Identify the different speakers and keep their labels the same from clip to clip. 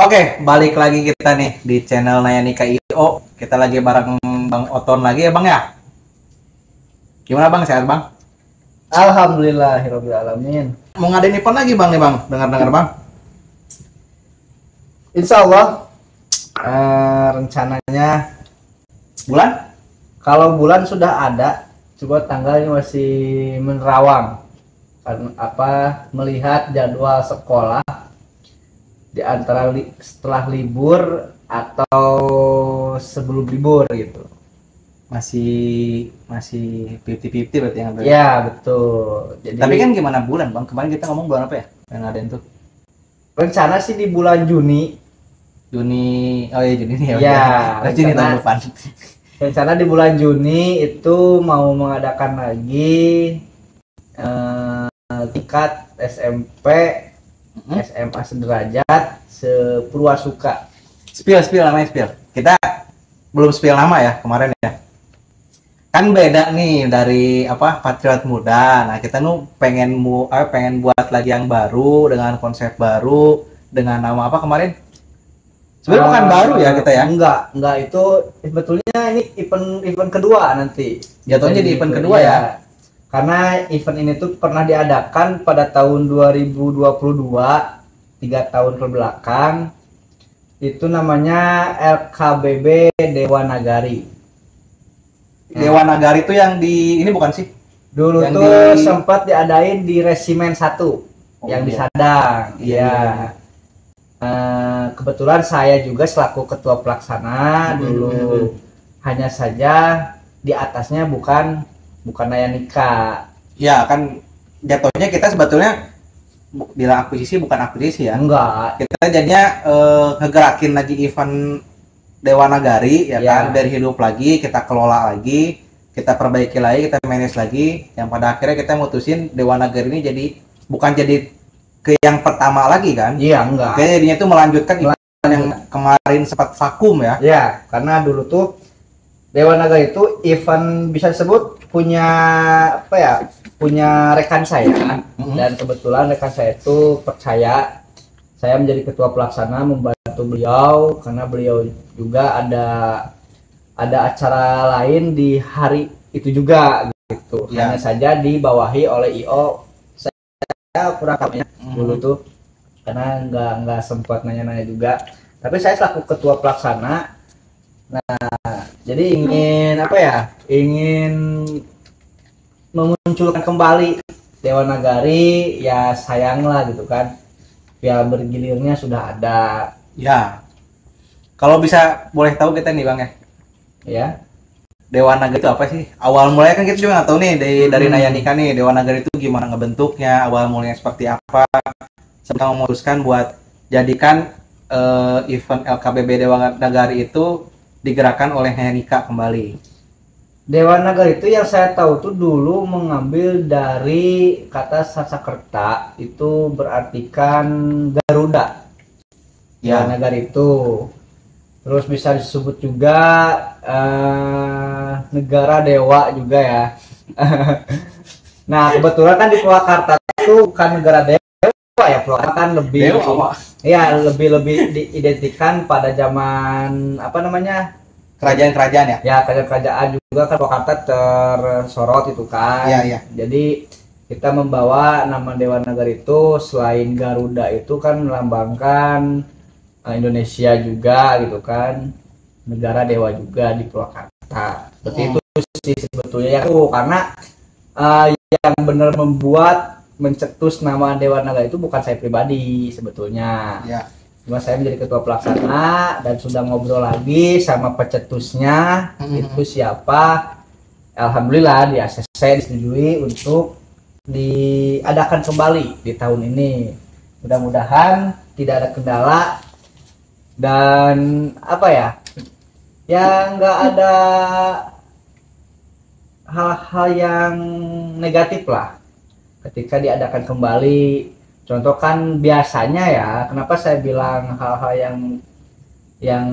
Speaker 1: Oke, balik lagi kita nih di channel Nayanika IO. Kita lagi bareng Bang Oton lagi ya Bang ya. Gimana Bang, sehat Bang?
Speaker 2: Alhamdulillahirabbil alamin.
Speaker 1: Mau ngadain event lagi Bang nih Bang, dengar-dengar Bang.
Speaker 2: Insya Allah rencananya
Speaker 1: Bulan?
Speaker 2: kalau bulan sudah ada, coba tanggalnya masih menerawang. Karena apa? Melihat jadwal sekolah di antara setelah libur atau sebelum libur gitu.
Speaker 1: Masih 50-50 berarti yang berarti.
Speaker 2: Ya, betul. Jadi
Speaker 1: Tapi kan gimana bulan Bang? Kemarin kita ngomong bulan apa ya? Yang ngadain tuh
Speaker 2: rencana sih di bulan Juni.
Speaker 1: Juni. Oh iya Juni nih ya.
Speaker 2: Ya,
Speaker 1: Juni tahun
Speaker 2: rencana-
Speaker 1: depan.
Speaker 2: Rencana di bulan Juni itu mau mengadakan lagi tingkat SMP, SMA sederajat, Purwasuka.
Speaker 1: Spill namanya spill. Kita belum spill nama ya kemarin ya. Kan beda nih dari apa Patriot Muda. Nah, kita pengen buat lagi yang baru dengan konsep baru dengan nama apa kemarin? Sebenarnya bukan baru ya kita ya.
Speaker 2: Enggak, itu sebetulnya ini event kedua nanti.
Speaker 1: Jatuhnya di event kedua ya.
Speaker 2: Karena event ini tuh pernah diadakan pada tahun 2022, 3 tahun ke belakang. Itu namanya LKBB Dewa Nagari.
Speaker 1: Dewa Nagari itu yang di ini bukan sih?
Speaker 2: Dulu
Speaker 1: Yang
Speaker 2: tuh sempat diadain di Resimen 1 yang di
Speaker 1: iya.
Speaker 2: Sadang.
Speaker 1: Iya.
Speaker 2: Kebetulan saya juga selaku ketua pelaksana dulu. Hanya saja di atasnya bukan Nayanika.
Speaker 1: Ya, kan jatuhnya kita sebetulnya bilang akuisisi bukan akuisisi ya.
Speaker 2: Enggak.
Speaker 1: Kita jadinya ngegerakin lagi event Dewa Nagari ya kan, dari hidup lagi, kita kelola lagi, kita perbaiki lagi, kita manage lagi, yang pada akhirnya kita mutusin Dewa Nagari ini bukan jadi ke yang pertama lagi kan.
Speaker 2: Iya, enggak.
Speaker 1: Kayaknya jadinya tuh melanjutkan event yang kemarin sempat vakum ya.
Speaker 2: Ya, karena dulu tuh Dewa Nagari itu event bisa disebut punya apa ya? Punya rekan saya, dan kebetulan rekan saya itu percaya saya menjadi ketua pelaksana membantu beliau karena beliau juga ada acara lain di hari itu juga gitu.
Speaker 1: Ya.
Speaker 2: Hanya saja dibawahi oleh IO. Saya kurang tahu ya dulu tuh karena nggak sempat nanya-nanya juga. Tapi saya selaku ketua pelaksana, jadi ingin apa ya? Ingin memunculkan kembali Dewa Nagari, ya sayanglah gitu kan. Piala bergilirnya sudah ada.
Speaker 1: Ya. Kalau bisa boleh tahu kita nih Bang ya.
Speaker 2: Ya.
Speaker 1: Dewa Nagari itu apa sih? Awal mulanya kan kita juga nggak tahu nih dari Nayanika nih Dewa Nagari itu gimana ngebentuknya, awal mulanya seperti apa. Sampai memutuskan buat jadikan event LKBB Dewa Nagari itu digerakkan oleh Nayanika kembali.
Speaker 2: Dewa Nagari itu yang saya tahu tuh dulu mengambil dari kata Sanskerta, itu berartikan Garuda.
Speaker 1: Ya.
Speaker 2: Dewa Nagari itu. Terus bisa disebut juga negara dewa juga ya. Nah, kebetulan kan di Purwakarta itu bukan negara dewa ya, Purwakarta kan lebih
Speaker 1: Dewa.
Speaker 2: Ya, lebih diidentikan pada zaman apa namanya?
Speaker 1: Kerajaan-kerajaan ya?
Speaker 2: Ya, kerajaan juga kan Purwakarta tersorot itu kan.
Speaker 1: Iya.
Speaker 2: Jadi kita membawa nama Dewa Nagari itu selain Garuda itu kan melambangkan Indonesia juga gitu kan. Negara dewa juga di Purwakarta. Seperti itu sih sebetulnya ya. Karena yang benar membuat mencetus nama Dewa Nagari itu bukan saya pribadi sebetulnya.
Speaker 1: Ya.
Speaker 2: Cuma saya menjadi ketua pelaksana dan sudah ngobrol lagi sama pecetusnya itu siapa. Alhamdulillah di ACC disetujui untuk diadakan kembali di tahun ini. Mudah-mudahan tidak ada kendala dan apa ya, nggak ada hal-hal yang negatif lah ketika diadakan kembali. Contoh kan biasanya ya, kenapa saya bilang hal-hal yang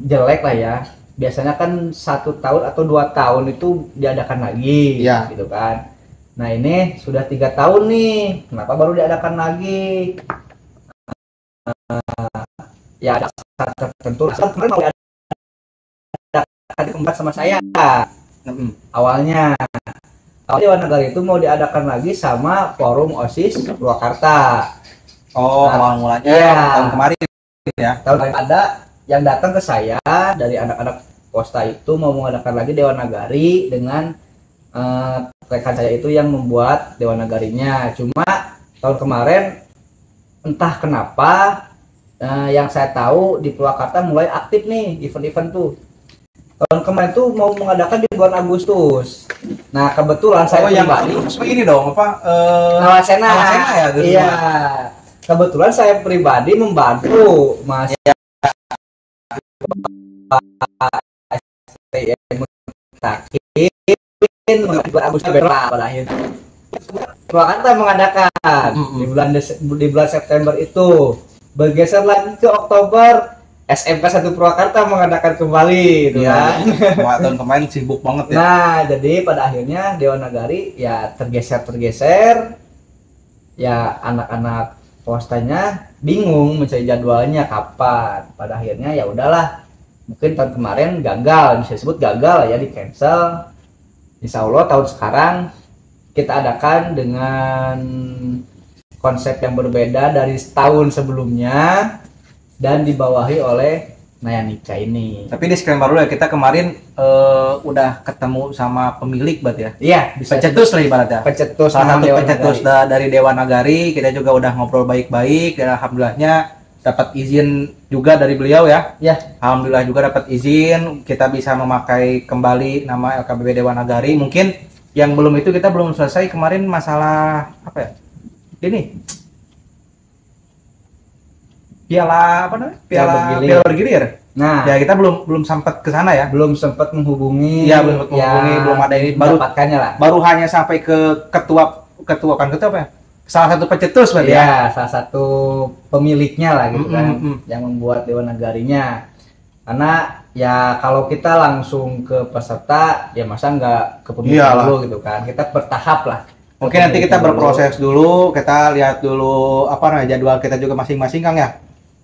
Speaker 2: jelek lah ya, biasanya kan 1 tahun atau 2 tahun itu diadakan lagi, gitu kan. Nah ini sudah 3 tahun nih, kenapa baru diadakan lagi? ya ada saat tertentu. Kemarin mau diadakan keempat sama saya awalnya. Dewan Nagari itu mau diadakan lagi sama Forum OSIS Purwakarta.
Speaker 1: Oh, awal mulanya tahun kemarin ya.
Speaker 2: Tahun kemarin ada yang datang ke saya dari anak-anak Posta itu mau mengadakan lagi Dewan Nagari dengan rekan saya itu yang membuat Dewan Nagarinya. Cuma tahun kemarin entah kenapa yang saya tahu di Purwakarta mulai aktif nih event-event tuh. Tahun kemarin tuh mau mengadakan di bulan Agustus. Nah kebetulan saya pribadi
Speaker 1: ini dong apa
Speaker 2: Nawasena
Speaker 1: ya,
Speaker 2: iya. Kebetulan saya pribadi membantu Mas Agustus pada akhirnya Purwakarta mengadakan di bulan September itu. Bergeser lagi ke Oktober, SMK 1 Purwakarta mengadakan kembali gitu kan.
Speaker 1: Tahun kemarin sibuk banget ya.
Speaker 2: Nah, jadi pada akhirnya Dewan Nagari ya tergeser. Ya anak-anak Postanya bingung mencari jadwalnya kapan. Pada akhirnya ya udahlah. Mungkin tahun kemarin gagal, bisa disebut gagal ya, di cancel. Insya Allah tahun sekarang kita adakan dengan konsep yang berbeda dari tahun sebelumnya dan dibawahi oleh Nayanika ini.
Speaker 1: Tapi disclaimer dulu ya, kita kemarin udah ketemu sama pemilik berarti ya.
Speaker 2: Iya, bisa
Speaker 1: pencetus lah ibaratnya.
Speaker 2: Pencetus,
Speaker 1: salah satu pencetus dari Dewan Nagari. Kita juga udah ngobrol baik-baik dan alhamdulillahnya dapat izin juga dari beliau ya.
Speaker 2: Ya.
Speaker 1: Alhamdulillah juga dapat izin, kita bisa memakai kembali nama LKBB Dewan Nagari. Mungkin yang belum itu kita belum selesai kemarin masalah apa ya? Ini piala apa namanya? Piala bergilir.
Speaker 2: Nah,
Speaker 1: ya kita belum sempat ke sana ya.
Speaker 2: Belum sempat menghubungi.
Speaker 1: Ya, belum belum ada ini baru
Speaker 2: lah.
Speaker 1: Baru hanya sampai ke ketua apa ya? Salah satu pencetus berarti
Speaker 2: ya. Salah satu pemiliknya lah gitu kan, yang membuat Dewan Nagarinya. Karena ya kalau kita langsung ke peserta ya masa nggak ke pemilik dulu gitu kan. Kita bertahap lah.
Speaker 1: Mungkin nanti kita berproses dulu, kita lihat dulu apa namanya jadwal kita juga masing-masing Kang ya.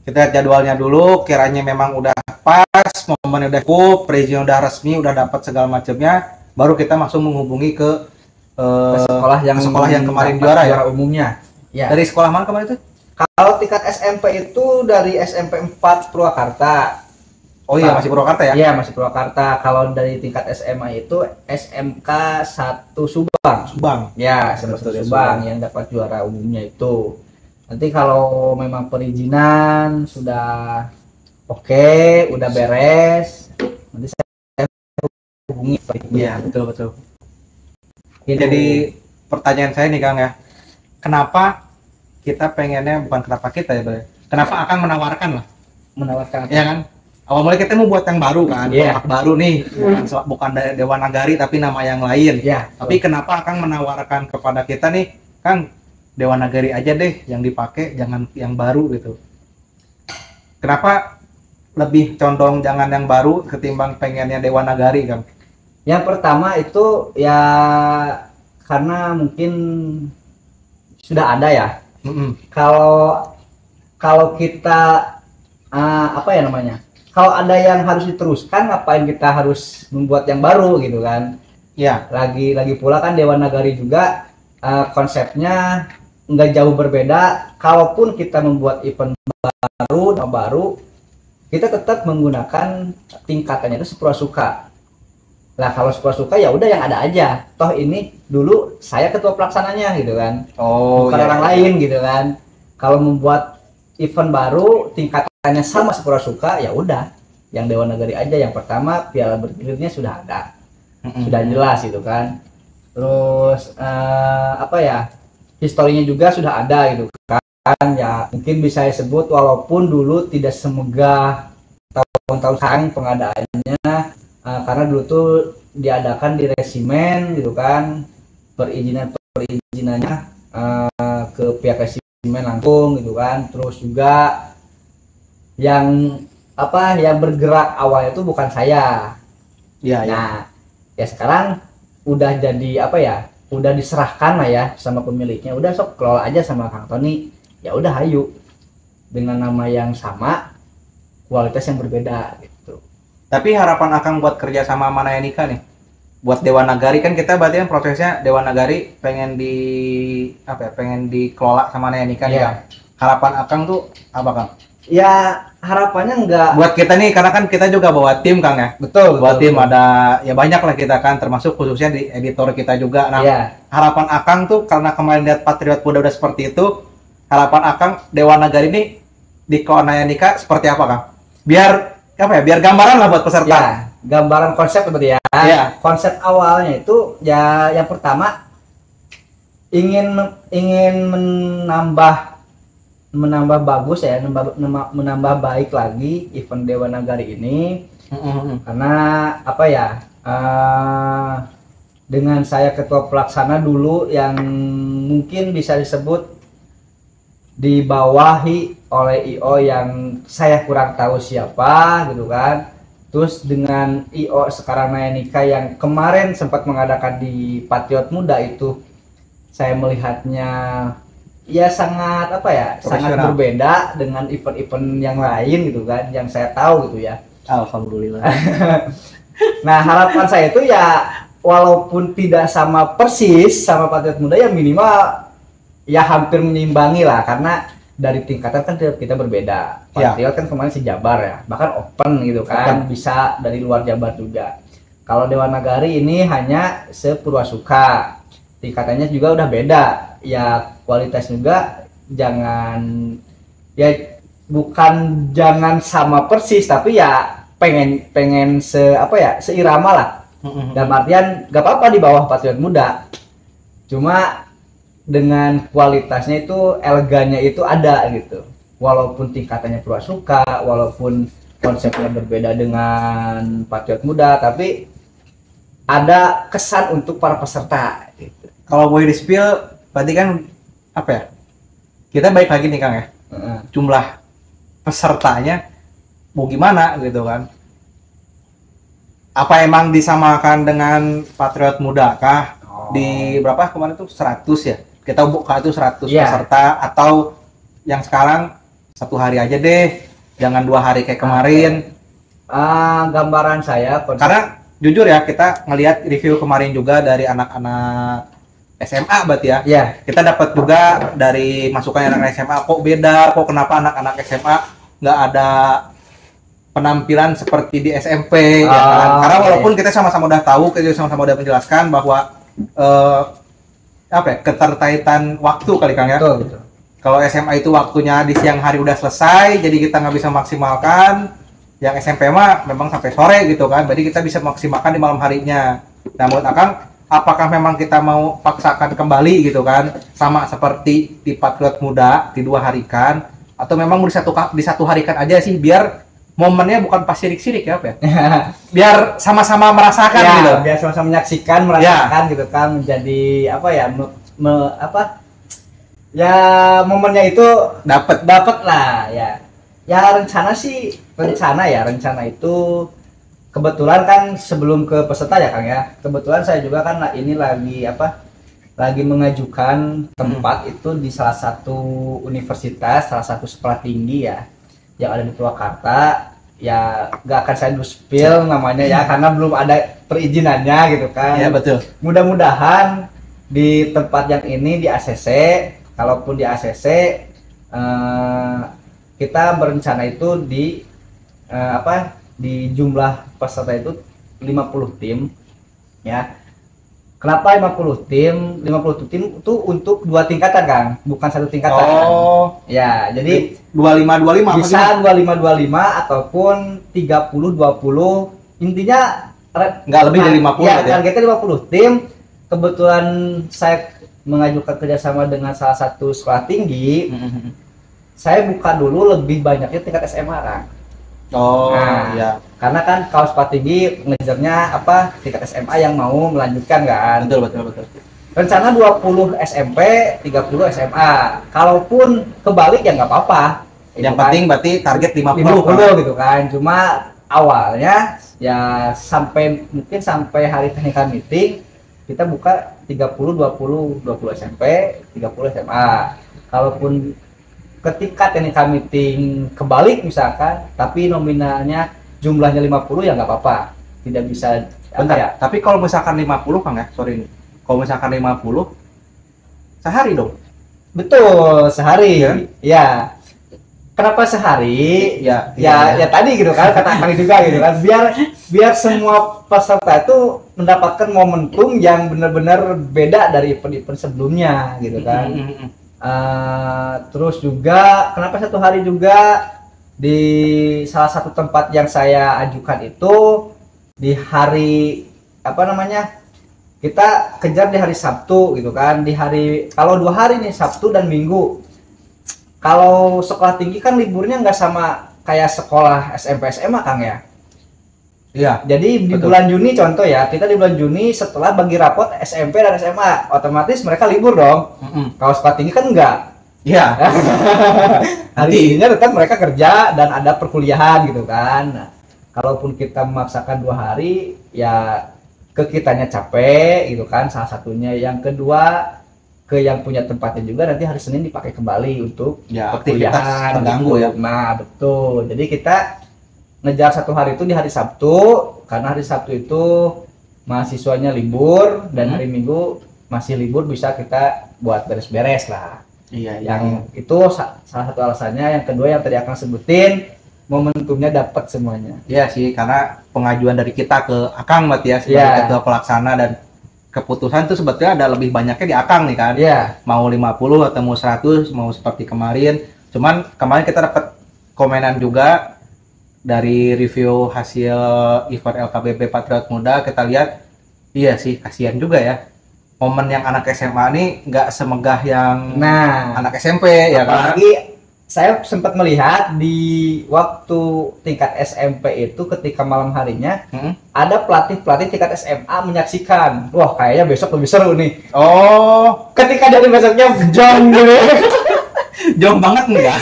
Speaker 1: Kita lihat jadwalnya dulu, kiranya memang udah pas, momennya udah cukup, perizinan udah resmi, udah dapat segala macamnya, baru kita langsung menghubungi ke
Speaker 2: sekolah yang
Speaker 1: kemarin juara
Speaker 2: umumnya. Ya.
Speaker 1: Dari sekolah mana kemarin itu?
Speaker 2: Kalau tingkat SMP itu dari SMP 4 Purwakarta.
Speaker 1: Oh iya, masih Purwakarta ya?
Speaker 2: Iya, masih Purwakarta. Kalau dari tingkat SMA itu SMK 1 Subang. Ya, SMK 1 Subang yang dapat juara umumnya itu. Nanti kalau memang perizinan sudah oke, udah beres, nanti saya hubungi.
Speaker 1: Iya, betul. Jadi pertanyaan saya nih Kang ya, kenapa kita pengennya, bukan kenapa kita ya, kenapa akan menawarkan ya kan? Awal mulai kita mau buat yang baru kan, baru nih, bukan dari Dewan Nagari tapi nama yang lain. Tapi kenapa akan menawarkan kepada kita nih, Kang, Dewan Nagari aja deh yang dipakai, jangan yang baru gitu. Kenapa lebih condong jangan yang baru ketimbang pengennya Dewan Nagari, Kang?
Speaker 2: Yang pertama itu ya karena mungkin sudah ada ya. Kalau kita apa ya namanya? Kalau ada yang harus diteruskan, ngapain kita harus membuat yang baru gitu kan? Ya, lagi pula kan Dewan Nagari juga konsepnya nggak jauh berbeda. Kalaupun kita membuat event baru, kita tetap menggunakan tingkatannya itu seprasuka. Nah, kalau seprasuka ya udah yang ada aja. Toh ini dulu saya ketua pelaksananya gitu kan. Bukan orang lain gitu kan. Kalau membuat event baru tingkatannya sama seprasuka ya udah yang Dewan Nagari aja. Yang pertama piala bergilirnya sudah ada. Sudah jelas gitu kan. Terus apa ya? Historinya juga sudah ada gitu kan. Ya mungkin bisa disebut walaupun dulu tidak semegah tahun-tahun sekarang pengadaannya. Karena dulu tuh diadakan di resimen gitu kan, perizinannya ke pihak resimen langsung gitu kan. Terus juga yang bergerak awalnya itu bukan saya. Nah, ya sekarang udah jadi udah diserahkan lah ya sama pemiliknya. Udah sok kelola aja sama Kang Tony. Ya udah hayu dengan nama yang sama. kualitas yang berbeda gitu.
Speaker 1: Tapi harapan Akang buat kerja sama Manaya Nikah nih, buat Dewa Nagari kan kita berarti kan prosesnya Dewa Nagari pengen pengen dikelola sama Manaya Nikah nih
Speaker 2: Iya.
Speaker 1: Kang. Harapan Akang tuh apa Kang?
Speaker 2: Ya harapannya enggak
Speaker 1: Buat kita nih karena kan kita juga bawa tim Kang ya.
Speaker 2: betul
Speaker 1: Bawa tim
Speaker 2: betul.
Speaker 1: ada ya banyak lah kita kan termasuk khususnya di editor kita juga. Nah,
Speaker 2: Iya.
Speaker 1: harapan Akang tuh karena kemarin lihat Patriot Muda udah seperti itu, harapan Akang Dewa Nagari ini di Manaya Nikah seperti apa Kang? Biar biar gambaran lah buat peserta.
Speaker 2: Ya, gambaran konsep seperti ya.
Speaker 1: Iya.
Speaker 2: Konsep awalnya itu ya yang pertama ingin menambah bagus ya, menambah baik lagi event Dewa Nagari ini karena apa ya? Dengan saya ketua pelaksana dulu yang mungkin bisa disebut dibawahi oleh IO yang saya kurang tahu siapa gitu kan. Terus dengan IO sekarang Manaya Nikah yang kemarin sempat mengadakan di Patriot Muda itu saya melihatnya ya sangat sangat
Speaker 1: Profesional.
Speaker 2: berbeda dengan event-event yang lain gitu kan yang saya tahu gitu ya.
Speaker 1: Alhamdulillah.
Speaker 2: Nah harapan saya itu ya walaupun tidak sama persis sama Patriot Muda ya minimal ya hampir menyimbangi lah karena dari tingkatan kan kita berbeda.
Speaker 1: Ya.
Speaker 2: Patriot kan kemarin sejabar ya, bahkan open gitu kan, bisa dari luar Jabar juga. Kalau Dewa Nagari ini hanya sepurwasuka, tingkatannya juga udah beda. Ya kualitas juga jangan jangan sama persis tapi ya pengen seirama lah. Dalam artian gak apa-apa di bawah Patriot Muda. Cuma dengan kualitasnya itu elegannya itu ada gitu. Walaupun tingkatannya purwasuka, walaupun konsepnya berbeda dengan Patriot Muda, tapi ada kesan untuk para peserta gitu.
Speaker 1: Kalau boleh di-spill berarti kan kita balik lagi nih Kang ya. Jumlah pesertanya mau gimana gitu kan. Apa emang disamakan dengan Patriot Muda kah? Di berapa kemarin tuh 100 ya? Kita buka itu 100
Speaker 2: Iya.
Speaker 1: peserta atau yang sekarang 1 hari aja deh, jangan 2 hari kayak kemarin.
Speaker 2: Gambaran saya
Speaker 1: Karena jujur ya kita ngelihat review kemarin juga dari anak-anak SMA berarti ya.
Speaker 2: ya
Speaker 1: Kita dapat juga dari masukan anak SMA kok beda, kok kenapa anak-anak SMA nggak ada penampilan seperti di SMP ya kan? Karena walaupun kita sama-sama udah tahu, kita sama-sama udah menjelaskan bahwa keterkaitan waktu kali Kang ya.
Speaker 2: betul.
Speaker 1: Kalau SMA itu waktunya di siang hari udah selesai, jadi kita nggak bisa maksimalkan. Yang SMP mah memang sampai sore gitu kan, jadi kita bisa maksimalkan di malam harinya. Nah menurut Akang, apakah memang kita mau paksakan kembali gitu kan, sama seperti di Patriot Muda di 2 harikan, atau memang di satu harikan aja sih, biar momennya bukan pas sirik-sirik ya, biar sama-sama merasakan
Speaker 2: Ya,
Speaker 1: gitu.
Speaker 2: biar sama-sama menyaksikan, merasakan gitu kan, menjadi ya momennya itu dapat lah ya. Ya rencana itu kebetulan kan sebelum ke peserta ya Kang ya. Kebetulan saya juga kan ini lagi mengajukan tempat itu di salah satu universitas, salah satu sekolah tinggi ya yang ada di Purwakarta. Ya gak akan saya spill namanya ya karena belum ada perizinannya gitu kan.
Speaker 1: Ya betul.
Speaker 2: Mudah-mudahan di tempat yang ini di ACC, kalaupun di ACC kita berencana itu di jumlah peserta itu 50 tim ya. Kenapa 50 tim? 50 tim itu untuk 2 tingkatan Kang, bukan 1 tingkatan. Ya, jadi
Speaker 1: 25-25
Speaker 2: bisa 25-25 ataupun 30-20. Intinya
Speaker 1: nggak lebih dari 50
Speaker 2: ya,
Speaker 1: ya.
Speaker 2: targetnya 50 tim. Kebetulan saya mengajukan kerjasama dengan salah satu sekolah tinggi. Saya buka dulu lebih banyaknya tingkat SMA Kang.
Speaker 1: Iya.
Speaker 2: Karena kan kalau sekolah tinggi ngejarnya tingkat SMA yang mau melanjutkan kan.
Speaker 1: Betul.
Speaker 2: Rencana 20 SMP, 30 SMA. Kalaupun kebalik ya nggak apa-apa.
Speaker 1: Yang
Speaker 2: Itu
Speaker 1: penting
Speaker 2: kan
Speaker 1: berarti target 50
Speaker 2: gitu kan. Cuma awalnya ya mungkin sampai hari technical meeting kita buka 30 20 SMP, 30 SMA. Kalaupun ketika TNK meeting kebalik misalkan, tapi nominalnya jumlahnya 50 ya nggak apa-apa. Tidak bisa
Speaker 1: Bentar,
Speaker 2: ya.
Speaker 1: tapi kalau misalkan 50 Kang ya, sorry nih. Kalau misalkan 50 sehari dong.
Speaker 2: Betul, sehari.
Speaker 1: Ya.
Speaker 2: Ya. Kenapa sehari?
Speaker 1: Ya,
Speaker 2: Ya tadi gitu kan, kata Kang juga gitu kan. Biar semua peserta itu mendapatkan momentum yang benar-benar beda dari event-event sebelumnya gitu kan. Terus juga kenapa satu hari juga di salah satu tempat yang saya ajukan itu di hari apa namanya, kita kejar di hari Sabtu gitu kan, di hari kalau 2 hari nih, Sabtu dan Minggu. Kalau sekolah tinggi kan liburnya nggak sama kayak sekolah SMP SMA Kang ya.
Speaker 1: Iya.
Speaker 2: Jadi di
Speaker 1: Betul.
Speaker 2: bulan Juni contoh ya, kita di bulan Juni setelah bagi rapot SMP dan SMA, otomatis mereka libur dong. Kalau sekolah tinggi kan enggak.
Speaker 1: Iya.
Speaker 2: Hari ininya tetap mereka kerja dan ada perkuliahan gitu kan. Nah, kalaupun kita memaksakan 2 hari, ya ke kitanya capek gitu kan, salah satunya. Yang kedua, ke yang punya tempatnya juga nanti hari Senin dipakai kembali untuk
Speaker 1: Ya, aktivitas
Speaker 2: perkuliahan
Speaker 1: terganggu
Speaker 2: gitu.
Speaker 1: ya.
Speaker 2: Nah, betul. Jadi kita ngejar satu hari itu di hari Sabtu, karena hari Sabtu itu mahasiswanya libur dan hari Minggu masih libur, bisa kita buat beres-beres lah.
Speaker 1: Iya,
Speaker 2: Yang itu salah satu alasannya. Yang kedua yang tadi akan sebutin, momentumnya dapat semuanya.
Speaker 1: Iya sih, karena pengajuan dari kita ke Akang berarti ya sebagai
Speaker 2: Iya.
Speaker 1: ketua pelaksana, dan keputusan itu sebetulnya ada lebih banyaknya di Akang nih kan.
Speaker 2: Iya.
Speaker 1: Mau 50 atau mau 100, mau seperti kemarin. Cuman kemarin kita dapat komenan juga dari review hasil event LKBB Patriot Muda, kita lihat iya sih, kasihan juga ya. Momen yang anak SMA nih nggak semegah yang
Speaker 2: Nah,
Speaker 1: anak SMP ya kan.
Speaker 2: apalagi saya sempat melihat di waktu tingkat SMP itu ketika malam harinya ada pelatih-pelatih tingkat SMA menyaksikan. Wah, kayaknya besok lebih seru nih.
Speaker 1: Oh,
Speaker 2: Ketika dari besoknya jong gitu.
Speaker 1: jauh banget enggak?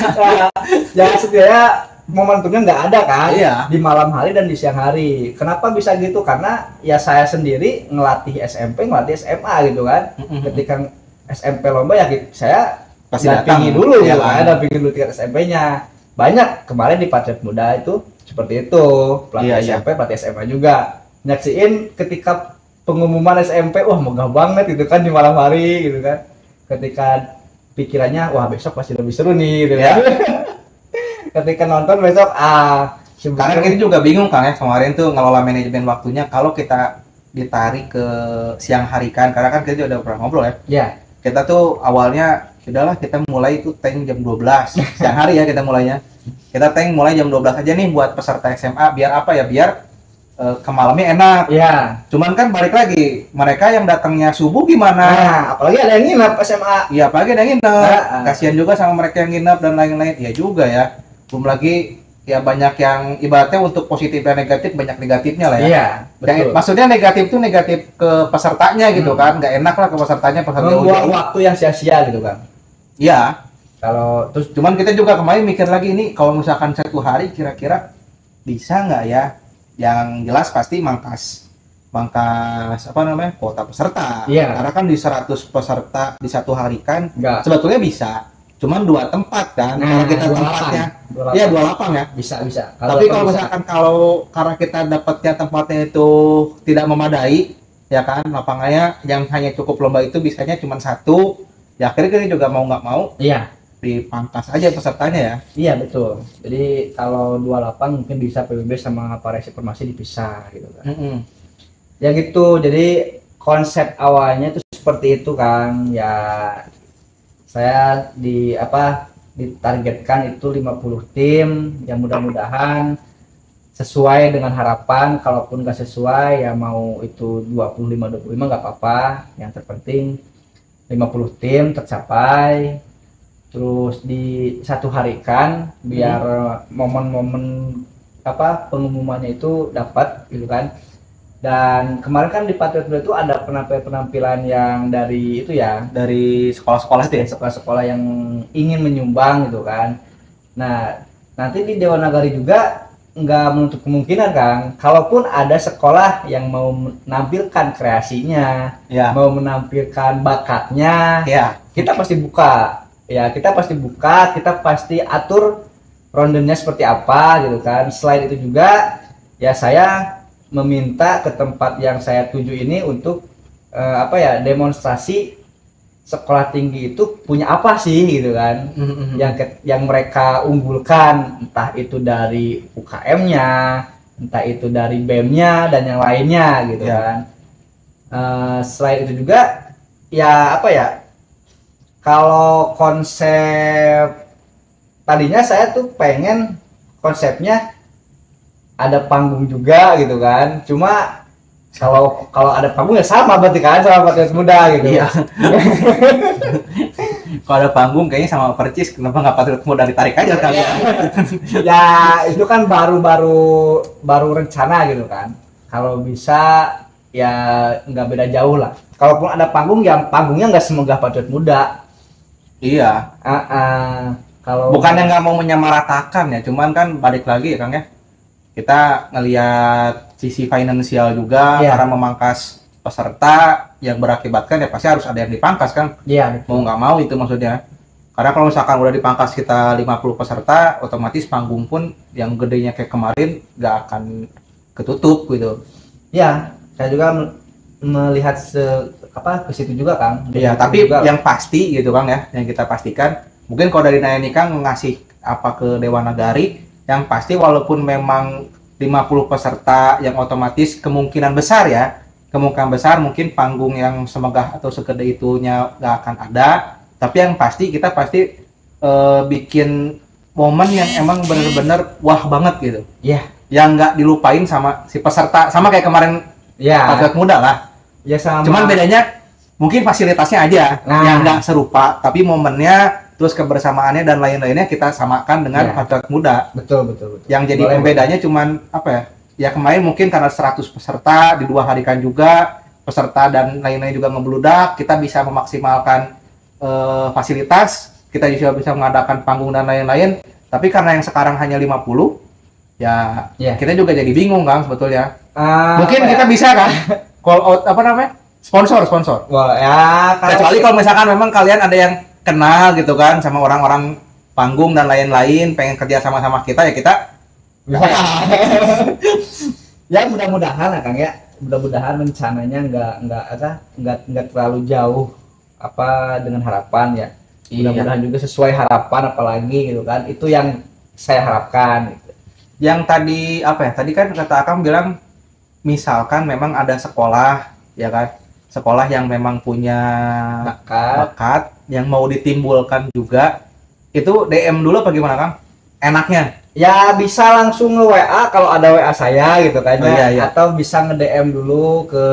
Speaker 2: Ya setidaknya momentumnya nggak ada kan.
Speaker 1: Iya.
Speaker 2: Di malam hari dan di siang hari. Kenapa bisa gitu? Karena ya saya sendiri ngelatih SMP, ngelatih SMA gitu kan. Ketika SMP lomba ya saya
Speaker 1: Pasti
Speaker 2: dampingi
Speaker 1: datang
Speaker 2: dulu
Speaker 1: ya
Speaker 2: gitu
Speaker 1: kan?
Speaker 2: kan, dampingi dulu tingkat SMP-nya. Banyak kemarin di Patriot Muda itu seperti itu, pelatih
Speaker 1: Iya,
Speaker 2: SMP, pelatih SMA juga. Nyaksiin ketika pengumuman SMP, wah megah banget gitu kan di malam hari gitu kan. Ketika pikirannya, wah besok pasti lebih seru nih gitu
Speaker 1: Iya.
Speaker 2: kan. Ketika nonton besok,
Speaker 1: Karena kita juga bingung Kang ya, kemarin tuh ngelola manajemen waktunya kalau kita ditarik ke siang hari kan, karena kan kita juga udah pernah ngobrol ya.
Speaker 2: ya,
Speaker 1: Kita tuh awalnya udahlah kita mulai itu tank jam 12 siang hari ya, kita mulainya. Kita tank mulai jam 12 aja nih buat peserta SMA, biar apa ya, biar ke malamnya enak.
Speaker 2: ya.
Speaker 1: Cuman kan balik lagi, mereka yang datangnya subuh gimana?
Speaker 2: Nah, apalagi ada yang nginep SMA.
Speaker 1: Iya, apalagi ada yang nginep.
Speaker 2: Nah,
Speaker 1: Kasihan juga sama mereka yang nginep dan lain-lain. Iya juga ya. Belum lagi ya banyak yang ibaratnya untuk positif dan negatif, banyak negatifnya lah ya.
Speaker 2: Iya,
Speaker 1: Yang
Speaker 2: betul.
Speaker 1: maksudnya negatif tuh negatif ke pesertanya gitu kan, nggak enak lah ke pesertanya, peserta
Speaker 2: Membuang
Speaker 1: jauh-jauh.
Speaker 2: waktu yang sia-sia gitu kan.
Speaker 1: Iya.
Speaker 2: Kalau
Speaker 1: Terus cuman kita juga kemarin mikir lagi ini, kalau misalkan satu hari kira-kira bisa nggak ya? Yang jelas pasti mangkas apa namanya, kuota peserta.
Speaker 2: Iya.
Speaker 1: Karena kan di 100 peserta di satu hari kan
Speaker 2: enggak.
Speaker 1: sebetulnya bisa. Cuman 2 tempat kan. Kalau kita
Speaker 2: 28.
Speaker 1: tempatnya,
Speaker 2: 28.
Speaker 1: iya 2 lapang ya.
Speaker 2: Bisa.
Speaker 1: Tapi kalau misalkan karena kita dapatnya tempatnya itu tidak memadai, ya kan, lapangannya yang hanya cukup lomba itu bisanya cuma 1, ya akhirnya kita juga mau nggak mau
Speaker 2: iya,
Speaker 1: dipangkas aja pesertanya ya.
Speaker 2: iya betul. Jadi kalau 28 mungkin bisa PBB sama Paresi Formasi dipisah gitu kan. Ya gitu. Jadi konsep awalnya itu seperti itu kan. Ya saya ditargetkan itu 50 tim, yang mudah-mudahan sesuai dengan harapan. Kalaupun nggak sesuai ya mau itu 25 nggak apa-apa, yang terpenting 50 tim tercapai. Terus di satu hari kan biar momen-momen pengumumannya itu dapat gitu kan. Dan kemarin kan di Patriot Muda itu ada penampilan yang dari itu ya,
Speaker 1: Dari sekolah-sekolah itu ya.
Speaker 2: sekolah-sekolah yang ingin menyumbang gitu kan. Nah, nanti di Dewan Nagari juga nggak menutup kemungkinan kan, kalaupun ada sekolah yang mau menampilkan kreasinya,
Speaker 1: Ya.
Speaker 2: mau menampilkan bakatnya,
Speaker 1: Ya.
Speaker 2: kita pasti buka. ya kita pasti buka, kita pasti atur rondenya seperti apa gitu kan. Selain itu juga ya saya meminta ke tempat yang saya tuju ini untuk demonstrasi sekolah tinggi itu punya apa sih gitu kan, yang mereka unggulkan, entah itu dari UKM-nya, entah itu dari BEM-nya dan yang lainnya gitu kan. Selain itu juga ya kalau konsep tadinya saya tuh pengen konsepnya ada panggung juga gitu kan, cuma kalau ada panggung ya sama berarti kan sama Patriot Muda gitu.
Speaker 1: Iya. Kalau ada panggung kayaknya sama Percis, kenapa nggak Patriot Muda ditarik aja kali?
Speaker 2: Ya itu kan baru rencana gitu kan. Kalau bisa ya nggak beda jauh lah. Kalaupun ada panggung, yang panggungnya nggak semegah Patriot Muda.
Speaker 1: Iya.
Speaker 2: Kalau
Speaker 1: bukannya nggak mau menyamaratakan ya, cuman kan balik lagi ya Kang ya. Kita ngelihat sisi finansial juga,
Speaker 2: Iya.
Speaker 1: karena memangkas peserta yang berakibatkan ya pasti harus ada yang dipangkas kan.
Speaker 2: Iya,
Speaker 1: Mau nggak mau itu maksudnya. Karena kalau misalkan udah dipangkas kita 50 peserta, otomatis panggung pun yang gedenya kayak kemarin nggak akan ketutup gitu.
Speaker 2: ya saya juga melihat ke situ juga Kang.
Speaker 1: Iya, tapi yang pasti gitu Kang ya, yang kita pastikan, mungkin kalau dari Naya Nikang ngasih apa ke Dewa Nagari, yang pasti walaupun memang 50 peserta yang otomatis kemungkinan besar mungkin panggung yang semegah atau segede itunya nggak akan ada, tapi yang pasti kita pasti bikin momen yang emang bener-bener wah banget gitu.
Speaker 2: Iya.
Speaker 1: Yang nggak dilupain sama si peserta, sama kayak kemarin Patriot Muda lah.
Speaker 2: Ya sama.
Speaker 1: Cuman bedanya mungkin fasilitasnya aja yang nggak serupa, tapi momennya terus kebersamaannya dan lain-lainnya kita samakan dengan Patriot Muda.
Speaker 2: Betul.
Speaker 1: Yang jadi pembedanya cuman ya kemarin mungkin karena 100 peserta di 2 harikan juga, peserta dan lain-lain juga ngebludak, kita bisa memaksimalkan fasilitas, kita juga bisa mengadakan panggung dan lain-lain. Tapi karena yang sekarang hanya 50, ya kita juga jadi bingung Kang sebetulnya. Mungkin kita bisa kan call out sponsor.
Speaker 2: Wah, ya
Speaker 1: kecuali kalau misalkan memang kalian ada yang kenal gitu kan sama orang-orang panggung dan lain-lain, pengen kerja sama-sama kita, ya kita
Speaker 2: ya mudah-mudahan lah Kang ya, mudah-mudahan rencananya nggak terlalu jauh dengan harapan ya. Mudah-mudahan juga sesuai harapan, apalagi gitu kan, itu yang saya harapkan gitu.
Speaker 1: Yang tadi kan kata Akang bilang misalkan memang ada sekolah ya kan, sekolah yang memang punya bakat yang mau ditimbulkan juga, itu DM dulu apa gimana Kang? Enaknya?
Speaker 2: Ya bisa langsung nge-WA kalau ada WA saya gitu kan ya.
Speaker 1: Iya.
Speaker 2: Atau bisa nge-DM dulu ke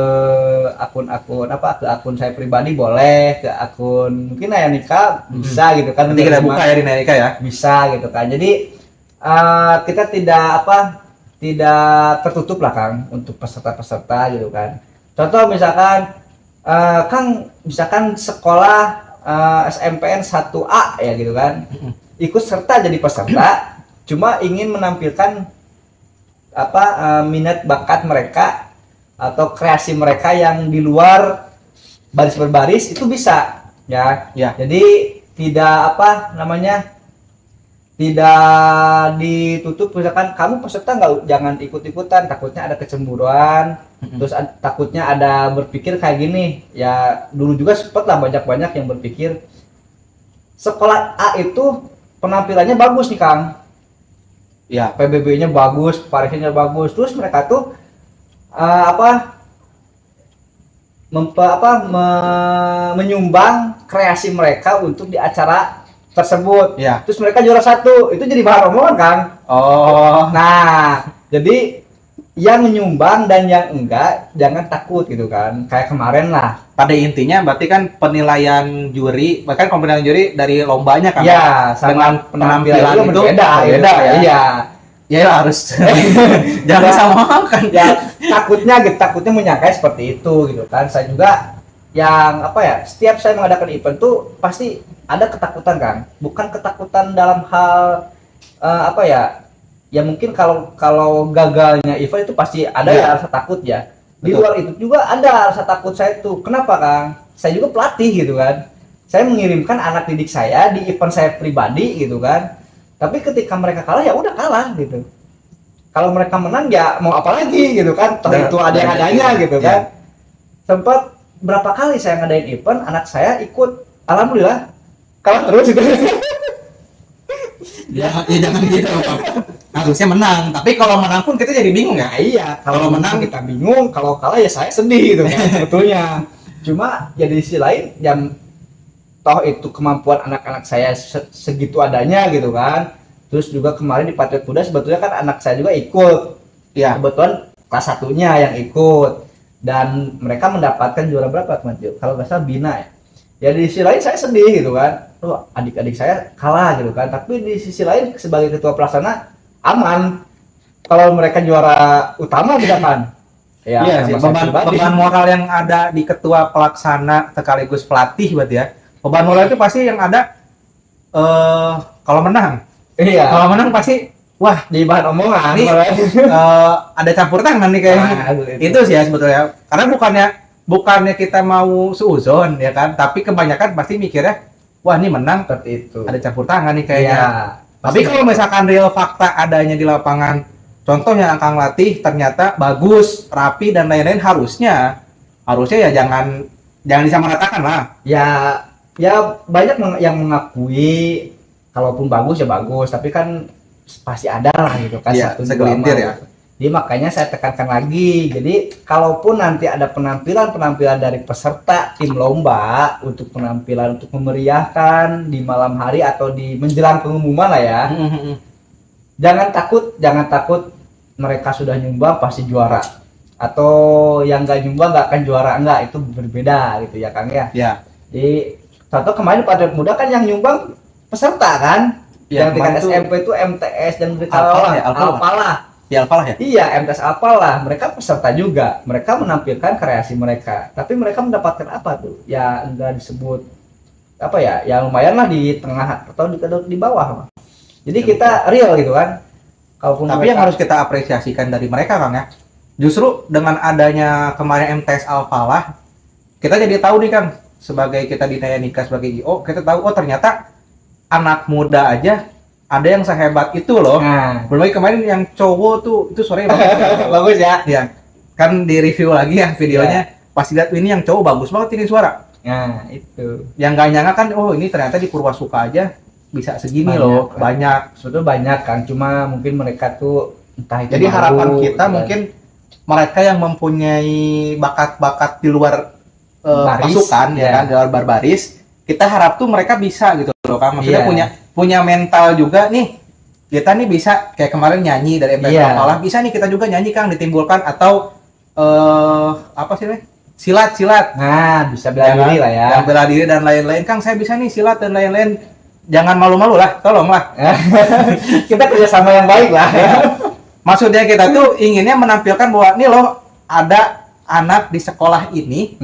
Speaker 2: akun saya pribadi boleh, ke akun mungkin Naya Nika bisa gitu kan.
Speaker 1: Nanti kita buka ya di Naya Nika ya.
Speaker 2: Bisa gitu kan. Jadi kita tidak tertutup lah Kang untuk peserta-peserta gitu kan. Contoh misalkan misalkan sekolah SMPN 1A ya gitu kan, ikut serta jadi peserta, cuma ingin menampilkan minat bakat mereka atau kreasi mereka yang di luar baris berbaris, itu bisa ya. Jadi tidak tidak ditutup, misalkan kamu peserta jangan ikut-ikutan, takutnya ada kecemburuan, terus takutnya ada berpikir kayak gini ya. Dulu juga sempat lah banyak yang berpikir sekolah A itu penampilannya bagus nih Kang ya, PBB-nya bagus, parisinya bagus, terus mereka tuh menyumbang kreasi mereka untuk di acara tersebut ya. Terus mereka juara 1, itu jadi bahan omongan Kang. Nah jadi yang menyumbang dan yang enggak jangan takut gitu kan, kayak kemarin lah.
Speaker 1: Pada intinya berarti kan penilaian juri, bahkan penilaian juri dari lombanya kan
Speaker 2: ya,
Speaker 1: dengan penampilan itu beda
Speaker 2: ya.
Speaker 1: Ya harus jangan samakan
Speaker 2: ya. Takutnya menyangka seperti itu gitu kan. Saya juga yang setiap saya mengadakan event tuh pasti ada ketakutan kan, bukan ketakutan dalam hal ya mungkin kalau gagalnya event itu pasti ada ya rasa takut ya. Di luar itu juga ada rasa takut saya tuh. Kenapa Kang? Saya juga pelatih gitu kan. saya mengirimkan anak didik saya di event saya pribadi gitu kan. Tapi ketika mereka kalah ya udah kalah gitu. Kalau mereka menang ya mau apa lagi gitu kan. Toh itu ada yang adanya gitu kan. Sempat berapa kali saya ngadain event, anak saya ikut, alhamdulillah kalah terus gitu.
Speaker 1: Ya jangan gitu Pak. Harusnya menang, tapi kalau menang pun kita jadi bingung ya.
Speaker 2: Nah, iya, kalau menang kita bingung, kalau kalah ya saya sedih gitu kan sebetulnya. Cuma ya di sisi lain yang toh itu kemampuan anak-anak saya segitu adanya gitu kan. Terus juga kemarin di Patriot Muda sebetulnya kan anak saya juga ikut. Ya, kebetulan kelas satunya yang ikut. Dan mereka mendapatkan juara berapa teman-teman? Kalau nggak salah Bina ya. Ya di sisi lain saya sedih gitu kan. Oh, adik-adik saya kalah gitu kan. Tapi di sisi lain sebagai ketua pelaksana aman. Kalau mereka juara utama misalkan. Ya,
Speaker 1: iya sih, beban moral yang ada di ketua pelaksana sekaligus pelatih berarti ya. Beban moral itu pasti yang ada kalau menang.
Speaker 2: Iya.
Speaker 1: Kalau menang pasti wah
Speaker 2: di bahan omongan
Speaker 1: nih, ada campur tangan nih kayaknya. Itu sih ya sebetulnya. Karena bukannya kita mau suuzon ya kan, tapi kebanyakan pasti mikirnya wah ini menang
Speaker 2: seperti itu.
Speaker 1: Ada campur tangan nih kayaknya.
Speaker 2: Iya,
Speaker 1: tapi kalau misalkan real fakta adanya di lapangan, contohnya Akang latih ternyata bagus, rapi dan lain-lain, harusnya ya jangan disamaratakan lah. Ya banyak yang mengakui kalaupun bagus ya bagus, tapi kan pasti ada lah gitu kan, ya,
Speaker 2: satu
Speaker 1: segelintir ya.
Speaker 2: Jadi makanya saya tekankan lagi. Jadi kalaupun nanti ada penampilan dari peserta tim lomba untuk penampilan untuk memeriahkan di malam hari atau di menjelang pengumuman lah ya. Jangan takut mereka sudah nyumbang pasti juara. Atau yang nggak nyumbang nggak akan juara, enggak, itu berbeda gitu ya Kang ya.
Speaker 1: Ya.
Speaker 2: Jadi contoh kemarin Patriot Muda kan yang nyumbang peserta kan.
Speaker 1: Ya,
Speaker 2: yang tingkat SMP itu MTS dan Alpalah.
Speaker 1: Ya Alpalah ya?
Speaker 2: Iya, MTS Alpalah. Mereka peserta juga. Mereka menampilkan kreasi mereka. Tapi mereka mendapatkan apa tuh? Ya enggak disebut apa ya? Ya lumayan lah di tengah atau di bawah. Jadi kita real gitu kan.
Speaker 1: Kalaupun tapi yang harus kita apresiasikan dari mereka Kang ya. Justru dengan adanya kemarin MTS Alpalah, kita jadi tahu nih Kang, sebagai kita di Naya Nikah sebagai IO, kita tahu oh ternyata anak muda aja ada yang sehebat itu loh.
Speaker 2: Nah,
Speaker 1: belum lagi kemarin yang cowok tuh itu suaranya bagus.
Speaker 2: Bagus ya.
Speaker 1: Ya. Kan di review lagi ya videonya. Ya. Pas lihat ini yang cowok bagus banget ini suara.
Speaker 2: Nah, itu.
Speaker 1: Yang nggak nyangka kan oh ini ternyata di Purwasuka aja bisa segini banyak, loh. Kan. Banyak.
Speaker 2: Sebetulnya banyak kan, cuma mungkin mereka tuh entah itu.
Speaker 1: Jadi harapan kita mungkin mereka yang mempunyai bakat-bakat di luar pasukan ya kan, di luar barbaris, kita harap tuh mereka bisa gitu loh kan. Maksudnya punya mental juga nih. Kita nih bisa kayak kemarin nyanyi dari MTS Alpalah, bisa nih kita juga nyanyi Kang ditimbulkan atau apa sih nih? Silat.
Speaker 2: Nah, bisa bela diri lah ya.
Speaker 1: Yang bela diri dan lain-lain. Kang, saya bisa nih silat dan lain-lain. Jangan malu-malu lah, tolonglah.
Speaker 2: Kita kerjasama yang baik lah.
Speaker 1: Maksudnya kita tuh inginnya menampilkan bahwa nih loh ada anak di sekolah ini,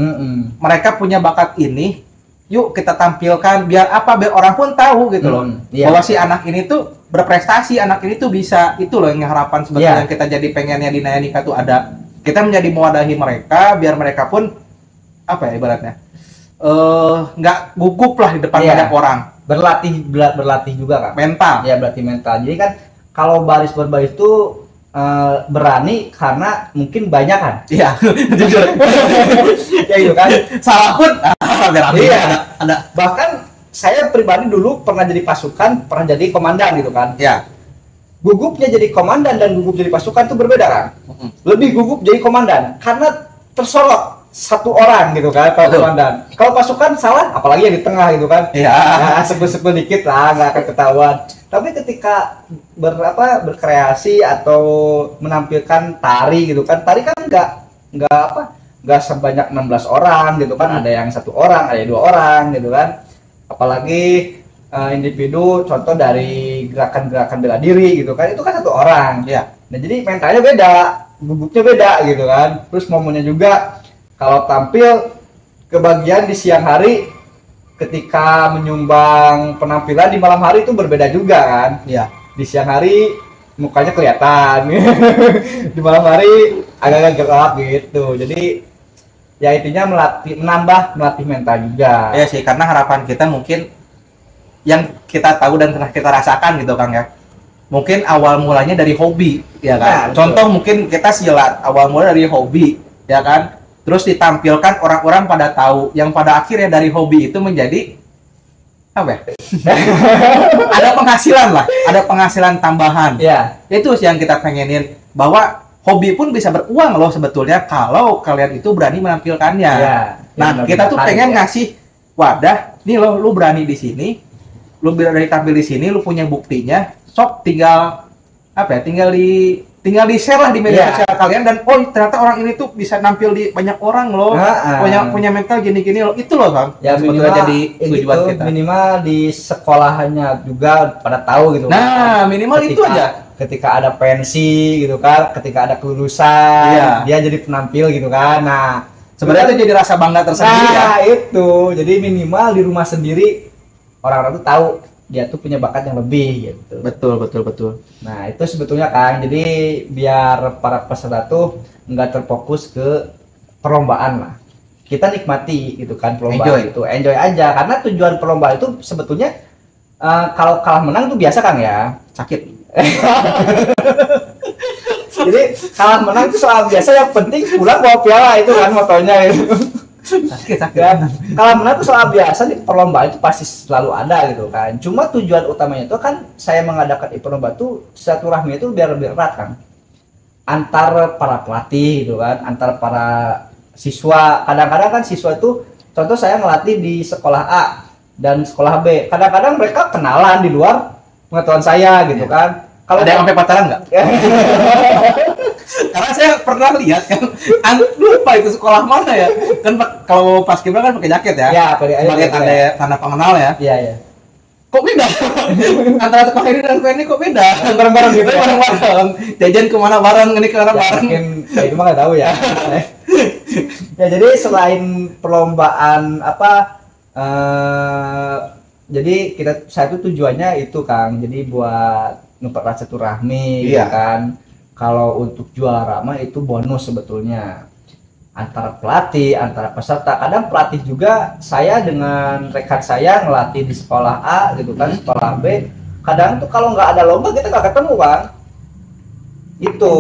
Speaker 1: mereka punya bakat ini. Yuk kita tampilkan biar orang pun tahu gitu loh. Bahwa si anak ini tuh berprestasi, anak ini tuh bisa. Itu loh yang harapan sebetulnya kita jadi pengennya di Naya Nikah tuh ada. Kita menjadi mewadahi mereka biar mereka pun apa ya ibaratnya nggak gugup lah di depan banyak orang. Berlatih juga Kak. Mental. Ya berlatih mental. Jadi kan kalau baris berbaris itu berani karena mungkin banyak kan. Iya, jujur. Ya gitu kan. Salah pun berarti ada. Bahkan saya pribadi dulu pernah jadi pasukan, pernah jadi komandan gitu kan. Iya. Gugupnya jadi komandan dan gugup jadi pasukan itu berbeda kan. Lebih gugup jadi komandan karena tersorot satu orang gitu kan kalau komandan. Kalau pasukan salah, apalagi yang di tengah gitu kan. Iya. Nah, sebel-sebel dikit lah, nggak akan ketahuan. Tapi ketika berkreasi atau menampilkan tari gitu kan, tari kan nggak sebanyak 16 orang gitu kan, ada yang 1 orang, ada 2 orang gitu kan. Apalagi individu, contoh dari gerakan-gerakan bela diri gitu kan, itu kan 1 orang. Ya. Nah jadi mentalnya beda, gugupnya beda gitu kan. Terus momennya juga kalau tampil kebagian di siang hari. Ketika menyumbang penampilan di malam hari itu berbeda juga kan. Iya. Di siang hari mukanya kelihatan. Di malam hari agak-agak gelap gitu. Jadi
Speaker 2: Ya intinya melatih mental juga.
Speaker 1: Ya sih, karena harapan kita mungkin yang kita tahu dan pernah kita rasakan gitu Kang ya. Mungkin awal mulanya dari hobi, ya kan?
Speaker 2: Nah,
Speaker 1: Contoh mungkin kita silat, awal mula dari hobi, ya kan? Terus ditampilkan orang-orang pada tahu, yang pada akhirnya dari hobi itu menjadi apa ya? Ada penghasilan lah, ada penghasilan tambahan.
Speaker 2: Ya.
Speaker 1: Itu sih yang kita pengenin, bahwa hobi pun bisa beruang loh sebetulnya kalau kalian itu berani menampilkannya.
Speaker 2: Ya.
Speaker 1: Nah, kita tuh pengen ngasih wadah, nih loh, lu berani di sini, lu berani tampil di sini, lu punya buktinya, sok tinggal apa ya? Tinggal di share lah di media sosial kalian, dan oh ternyata orang ini tuh bisa nampil di banyak orang loh. Punya mental gini-gini loh. Itu loh, Bang.
Speaker 2: Ya minimal jadi tujuan kita. Minimal di sekolahnya juga pada tahu gitu.
Speaker 1: Nah, minimal itu aja.
Speaker 2: Ketika ada pensi gitu kan, ketika ada kelulusan, dia jadi penampil gitu kan. Nah,
Speaker 1: sebenarnya itu jadi rasa bangga tersendiri ya.
Speaker 2: Itu. Jadi minimal di rumah sendiri orang-orang tuh tahu dia tuh punya bakat yang lebih gitu.
Speaker 1: Betul.
Speaker 2: Nah, itu sebetulnya kan. Jadi biar para peserta tuh nggak terfokus ke perlombaan lah. Kita nikmati gitu kan perlombaan itu. Enjoy aja, karena tujuan perlombaan itu sebetulnya kalau kalah menang tuh biasa Kang ya.
Speaker 1: Sakit.
Speaker 2: Jadi kalah menang itu soal biasa, yang penting pulang bawa piala, itu kan motonya itu.
Speaker 1: Sakit.
Speaker 2: Ya, kalau menang itu soal biasa di perlombaan itu pasti selalu ada gitu kan. Cuma tujuan utamanya itu kan saya mengadakan perlombaan itu silaturahmi itu biar lebih erat kan, antar para pelatih gitu kan, antar para siswa. Kadang-kadang kan siswa itu, contoh saya ngelatih di sekolah A dan sekolah B, kadang-kadang mereka kenalan di luar pengetahuan saya gitu kan.
Speaker 1: Kalau ada yang sampai pacaran nggak? Karena saya pernah lihat kan, lupa itu sekolah mana ya. Kan kalau pas kibra kan pakai jaket ya.
Speaker 2: Ya,
Speaker 1: pakai tanda pengenal ya.
Speaker 2: Iya.
Speaker 1: Kok beda? Antara sekolah ini dan sekolah ini kok beda? Bareng-bareng gitu. Bareng-bareng. Jajan kemana bareng, ini kemana bareng.
Speaker 2: Mungkin itu mah nggak tahu ya. Ya jadi selain perlombaan jadi saya tuh tujuannya itu Kang. Jadi buat mempererat silaturahmi gitu kan. Kalau untuk juara mah itu bonus sebetulnya, antara pelatih, antara peserta. Kadang pelatih juga, saya dengan rekan saya ngelatih di sekolah A gitu kan, sekolah B. Kadang tuh kalau nggak ada lomba kita nggak ketemu kan. Itu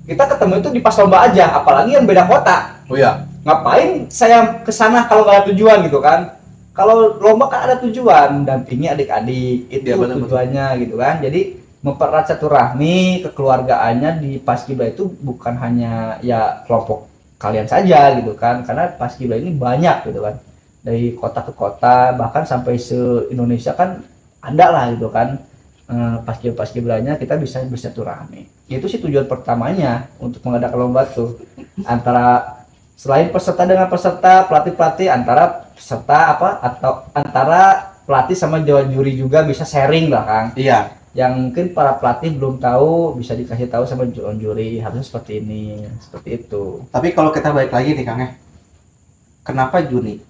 Speaker 2: kita ketemu itu di pas lomba aja, apalagi yang beda kota.
Speaker 1: Oh iya.
Speaker 2: Ngapain saya kesana kalau nggak ada tujuan gitu kan? Kalau lomba kan ada tujuan, dampingi adik-adik, itu tujuannya gitu kan. Jadi mempererat silaturahmi kekeluargaannya di Paskibra itu bukan hanya ya kelompok kalian saja gitu kan, karena Paskibra ini banyak gitu kan, dari kota ke kota, bahkan sampai se-Indonesia kan ada lah gitu kan. Paskibranya kita bisa bersilaturahmi. Itu sih tujuan pertamanya untuk mengadakan lomba tuh, antara selain peserta dengan peserta, pelatih antara peserta atau antara pelatih sama dewan juri juga bisa sharing lah Kang.
Speaker 1: Iya.
Speaker 2: Yang mungkin para pelatih belum tahu bisa dikasih tahu sama dewan juri, harusnya seperti ini, seperti itu.
Speaker 1: Tapi kalau kita balik lagi nih Kang ya, kenapa Juni?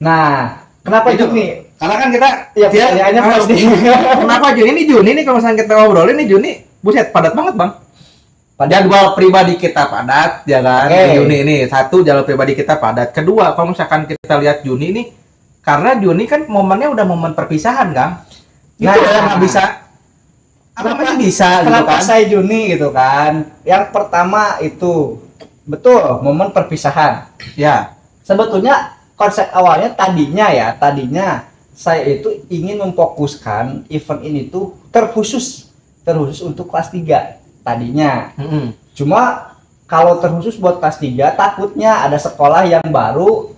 Speaker 2: Nah, kenapa Juni?
Speaker 1: Karena kan kita
Speaker 2: pertanyaannya pasti.
Speaker 1: Kenapa Juni? Ini Juni nih kalau misalnya kita ngobrolin nih Juni, buset padat banget Bang. Jadwal pribadi kita padat, ya kan? Juni ini satu, jadwal pribadi kita padat. Kedua, kalau misalkan kita lihat Juni ini, karena Juni kan momennya udah momen perpisahan Kang. Itu nggak bisa. Apa masih bisa?
Speaker 2: Kenapa gitu kan? Saya Juni gitu kan? Yang pertama itu betul momen perpisahan. Ya. Sebetulnya konsep awalnya tadinya saya itu ingin memfokuskan event ini tuh terkhusus untuk kelas 3 tadinya. Cuma kalau terkhusus buat kelas 3 takutnya ada sekolah yang baru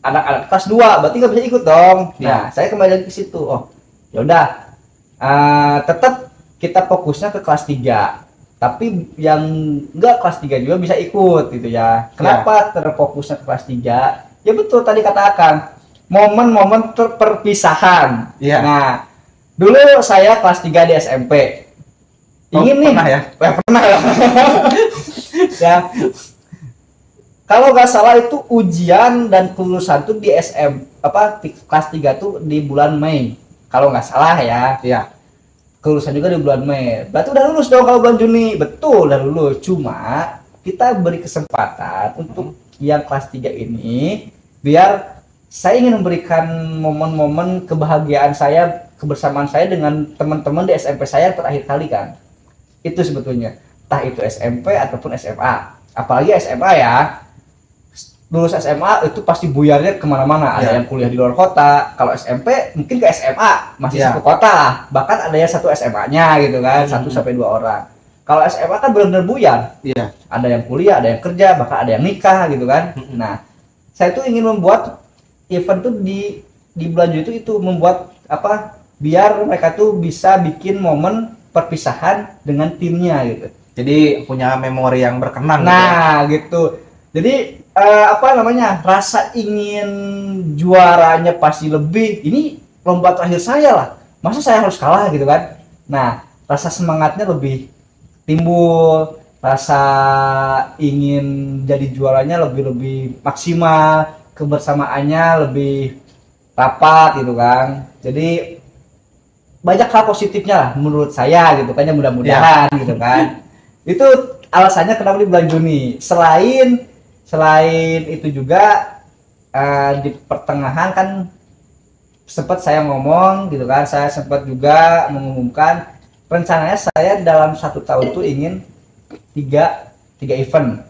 Speaker 2: anak-anak kelas 2 berarti nggak bisa ikut dong. Nah, saya kembali ke situ. Oh, ya udah, tetap kita fokusnya ke kelas 3, tapi yang enggak kelas 3 juga bisa ikut gitu ya. Kenapa terfokusnya ke kelas 3? Ya betul tadi katakan, momen-momen perpisahan. Nah, dulu saya kelas 3 di SMP. Ingin nih,
Speaker 1: pernah ya?
Speaker 2: Pernah ya. Ya. Kalau nggak salah itu ujian dan kelulusan tuh di kelas 3 tuh di bulan Mei. Kalau nggak salah ya. Iya. Kelulusan juga di bulan Mei. Berarti udah lulus dong kalau bulan Juni. Betul, udah lulus. Cuma kita beri kesempatan untuk yang kelas 3 ini biar saya ingin memberikan momen-momen kebahagiaan saya, kebersamaan saya dengan teman-teman di SMP saya yang terakhir kali kan. Itu sebetulnya, entah itu SMP ataupun SMA. Apalagi SMA ya, lulus SMA itu pasti buyarnya kemana-mana. Ada yang kuliah di luar kota. Kalau SMP mungkin ke SMA masih satu kota, bahkan ada yang satu SMA-nya gitu kan, 1-2 orang. Kalau SMA kan benar-benar buyar. Ada yang kuliah, ada yang kerja, bahkan ada yang nikah gitu kan. Nah, saya tuh ingin membuat event tuh di bulan Juli itu membuat apa? Biar mereka tuh bisa bikin momen perpisahan dengan timnya gitu.
Speaker 1: Jadi punya memori yang berkenan.
Speaker 2: Nah, gitu. Jadi rasa ingin juaranya pasti lebih. Ini lomba terakhir saya lah. Masa saya harus kalah gitu kan? Nah, rasa semangatnya lebih timbul, rasa ingin jadi juaranya lebih maksimal, kebersamaannya lebih rapat gitu kan. Jadi banyak hal positifnya lah menurut saya gitu kan, ya mudah-mudahan gitu kan. Itu alasannya kenapa di bulan Juni. Selain itu juga di pertengahan kan sempat saya ngomong gitu kan, saya sempat juga mengumumkan rencananya saya dalam 1 tahun tuh ingin 3 event.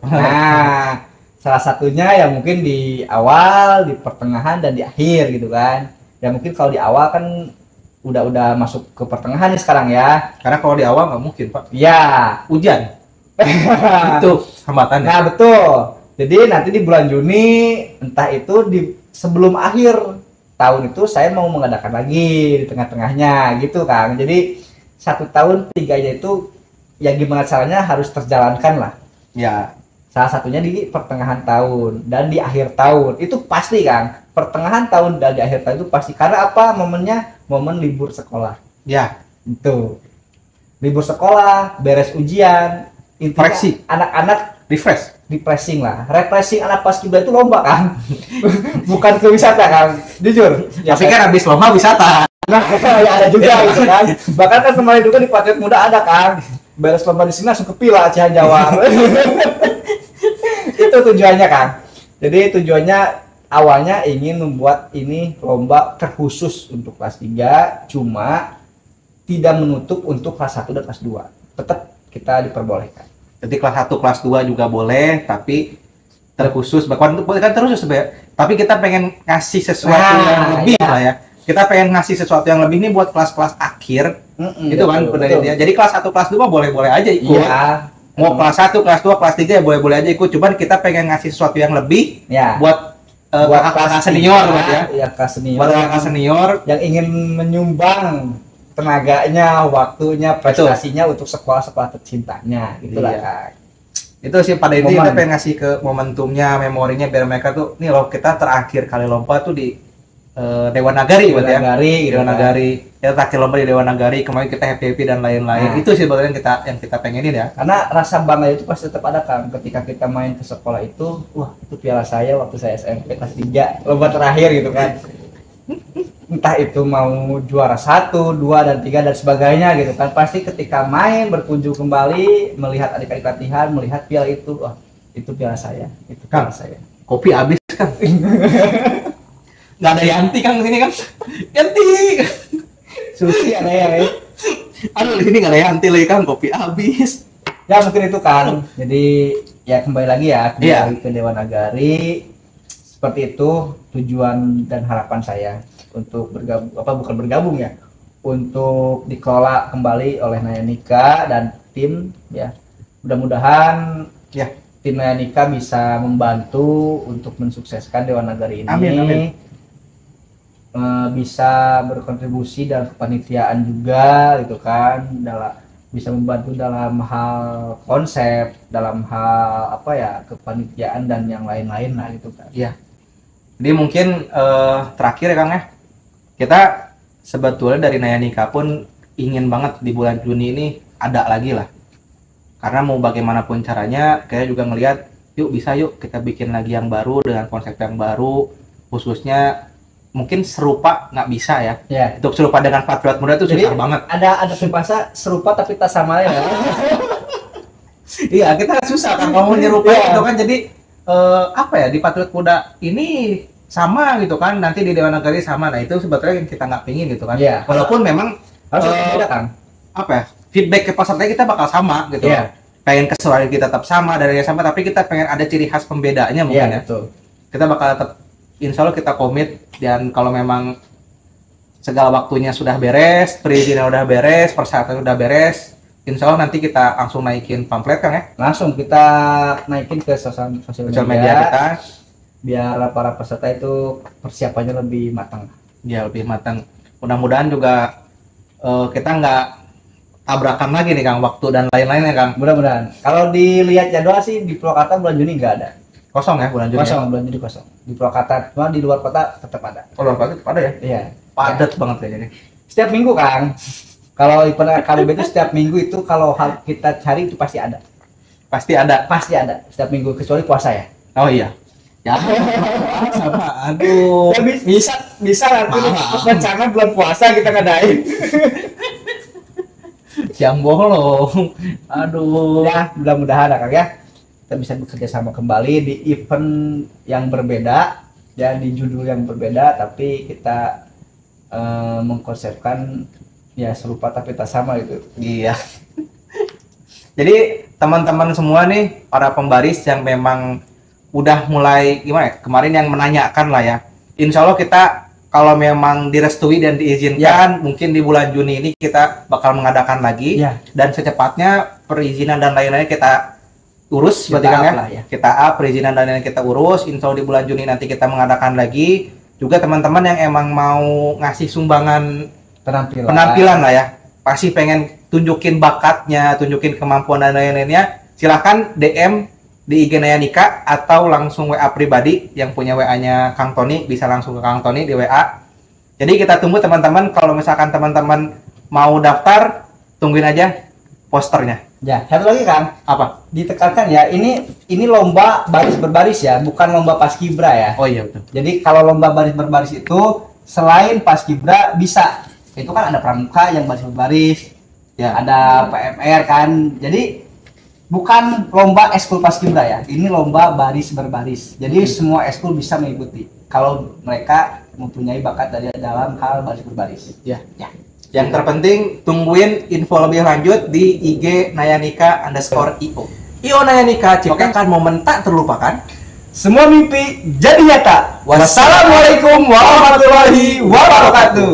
Speaker 2: Nah, salah satunya ya mungkin di awal, di pertengahan dan di akhir gitu kan. Ya mungkin kalau di awal kan udah masuk ke pertengahan nih sekarang ya.
Speaker 1: Karena kalau di awal nggak mungkin, Pak.
Speaker 2: Ya,
Speaker 1: Hujan. Itu hambatannya.
Speaker 2: Nah, betul. Jadi nanti di bulan Juni, entah itu di sebelum akhir tahun itu saya mau mengadakan lagi di tengah-tengahnya gitu kan. Jadi 1 tahun 3-nya itu ya gimana caranya harus terjalankan lah.
Speaker 1: Ya.
Speaker 2: Salah satunya di pertengahan tahun dan di akhir tahun. Itu pasti kan. Pertengahan tahun dan di akhir tahun itu pasti. Karena apa? Momennya momen libur sekolah.
Speaker 1: Ya.
Speaker 2: Itu. Libur sekolah, beres ujian,
Speaker 1: Koreksi.
Speaker 2: Anak-anak
Speaker 1: refreshing
Speaker 2: lah. Refreshing anak paskibra itu lomba kan. Bukan ke wisata kan. Jujur.
Speaker 1: Ya, tapi kan habis lomba wisata.
Speaker 2: Nah, ya ada juga gitu kan. Bahkan kan kemarin juga di Patriot Muda ada kan. Beres lomba di sini langsung ke Pila Cihanjawar. Itu tujuannya kan. Jadi tujuannya awalnya ingin membuat ini lomba terkhusus untuk kelas 3, cuma tidak menutup untuk kelas 1 dan kelas 2. Tetap kita diperbolehkan.
Speaker 1: Jadi kelas 1, kelas 2 juga boleh, tapi terkhusus bahkan boleh kan terus sebenarnya. Tapi kita pengen ngasih sesuatu yang lebih lah ya. Kita pengen ngasih sesuatu yang lebih ini buat kelas-kelas akhir. Itu kan benar. Jadi kelas 1, kelas 2 boleh-boleh aja ikut.
Speaker 2: Iya.
Speaker 1: Mau kelas 1, kelas 2, kelas 3 ya boleh-boleh aja ikut. Cuman kita pengen ngasih sesuatu yang lebih
Speaker 2: ya.
Speaker 1: Buat kakak senior buat ya.
Speaker 2: Iya, kakak senior.
Speaker 1: Buat kakak senior
Speaker 2: yang ingin menyumbang tenaganya, waktunya, prestasinya untuk sekolah-sekolah tercintanya gitulah kan.
Speaker 1: Itu sih pada intinya kita pengen ngasih ke momentumnya, memorinya biar mereka tuh nih loh kita terakhir kali lomba tuh di Dewa Nagari buat ya. Dewa Nagari. Ya terakhir lomba di Dewa Nagari, kemarin kita happy dan lain-lain. Nah, itu sih bagian yang kita pengenin ya.
Speaker 2: Karena rasa bangga itu pasti tetap ada kan ketika kita main ke sekolah itu, wah itu piala saya waktu saya SMP kelas 3, lomba terakhir gitu kan. Entah itu mau juara 1, 2 dan 3 dan sebagainya gitu kan. Pasti ketika main berkunjung kembali, melihat adik-adik latihan, melihat piala itu, wah itu piala saya, itu piala saya.
Speaker 1: Kopi habis kan. Nggak ada Yanti kan sini kan. Yanti.
Speaker 2: Susi ada ya.
Speaker 1: Aduh di sini nggak ada Yanti lagi kan, kopi habis.
Speaker 2: Ya mungkin itu kan. Jadi ya kembali lagi ya ke Dewa Nagari. Seperti itu tujuan dan harapan saya untuk bergabung, bukan bergabung ya, untuk dikelola kembali oleh Nayanika dan tim ya. Mudah-mudahan ya tim Nayanika bisa membantu untuk mensukseskan Dewa Nagari ini.
Speaker 1: Amin.
Speaker 2: Bisa berkontribusi dalam kepanitiaan juga gitu kan, bisa membantu dalam hal konsep, dalam hal kepanitiaan dan yang lain-lain lah gitu kan.
Speaker 1: Iya. Jadi mungkin terakhir ya Kang ya, kita sebetulnya dari Nayanika pun ingin banget di bulan Juni ini ada lagi lah. Karena mau bagaimanapun caranya, kita juga ngelihat yuk kita bikin lagi yang baru dengan konsep yang baru, khususnya mungkin serupa nggak bisa ya. Untuk serupa dengan Patriot Muda itu susah banget.
Speaker 2: Ada bahasa serupa tapi tak sama ya.
Speaker 1: Iya, kita susah kan ngomong nyerupa itu kan, jadi apa ya, di Patriot Muda ini sama gitu kan, nanti di Dewan Nagari sama. Nah itu sebetulnya yang kita nggak pingin gitu kan.
Speaker 2: Iya.
Speaker 1: Walaupun memang
Speaker 2: Harus beda kan?
Speaker 1: apa ya, feedback ke peserta kita bakal sama gitu.
Speaker 2: Iya.
Speaker 1: Pengen keseluruhan kita tetap sama, dari yang sama, tapi kita pengen ada ciri khas pembedanya mungkin ya.
Speaker 2: Betul.
Speaker 1: Kita bakal tetap, insya Allah kita komit, dan kalau memang segala waktunya sudah beres, perizinan udah beres, persyaratan udah beres, insya Allah nanti kita langsung naikin pamflet kan ya,
Speaker 2: Langsung kita naikin ke sosial
Speaker 1: sosial media
Speaker 2: media
Speaker 1: kita,
Speaker 2: biar para peserta itu persiapannya lebih matang.
Speaker 1: ya lebih matang. Mudah-mudahan juga kita nggak tabrakan lagi nih Kang, waktu dan lain-lainnya Kang.
Speaker 2: Mudah-mudahan. Kalau dilihat jadwal sih di Purwakarta bulan Juni nggak ada.
Speaker 1: Kosong ya bulan Juni.
Speaker 2: Kosong, bulan Juni kosong. Di Purwakarta, cuma di luar kota tetap ada.
Speaker 1: Oh, luar kota ada ya?
Speaker 2: Iya.
Speaker 1: Padat banget kayaknya nih.
Speaker 2: Setiap minggu Kang. Kalau event KBB itu setiap minggu itu kalau kita cari itu pasti ada.
Speaker 1: Pasti ada.
Speaker 2: Pasti ada. Setiap minggu kecuali puasa ya.
Speaker 1: Oh iya. Ya. Sama. Aduh.
Speaker 2: Ya, bisa nanti rencana bulan puasa kita ngadain.
Speaker 1: Yang bolong. Aduh.
Speaker 2: Ya, mudah-mudahan Kang ya. Kita bisa bekerja sama kembali di event yang berbeda ya, di judul yang berbeda, tapi kita mengkonsepkan ya serupa tapi tak sama gitu.
Speaker 1: Iya. Jadi teman-teman semua nih, para pembaris yang memang udah mulai gimana ya, kemarin yang menanyakan lah ya, insya Allah kita kalau memang direstui dan diizinkan, mungkin di bulan Juni ini kita bakal mengadakan lagi, dan secepatnya perizinan dan lain-lainnya kita urus, berarti kan ya? Kita perizinan dan lain-lain kita urus, insya Allah di bulan Juni nanti kita mengadakan lagi. Juga teman-teman yang emang mau ngasih sumbangan penampilan lah ya, pasti pengen tunjukin bakatnya, tunjukin kemampuan dan lain-lainnya, silahkan DM di IG Naya Nika atau langsung WA pribadi. Yang punya WA-nya Kang Tony bisa langsung ke Kang Tony di WA. Jadi kita tunggu teman-teman, kalau misalkan teman-teman mau daftar, tungguin aja posternya.
Speaker 2: Ya, satu lagi Kang,
Speaker 1: Apa?
Speaker 2: ditekankan ya, ini lomba baris berbaris ya, bukan lomba paskibra ya.
Speaker 1: Oh iya betul.
Speaker 2: Jadi kalau lomba baris berbaris itu selain paskibra bisa, itu kan ada pramuka yang baris berbaris, ya ada PMR kan. Jadi bukan lomba ekskul paskibra ya, ini lomba baris berbaris. Jadi semua ekskul bisa mengikuti kalau mereka mempunyai bakat dari dalam hal baris berbaris.
Speaker 1: Ya. Yang terpenting tungguin info lebih lanjut di IG Nayanika_io. Io Nayanika, ciptakan momen tak terlupakan.
Speaker 2: Semua mimpi jadi nyata. Wassalamualaikum warahmatullahi wabarakatuh.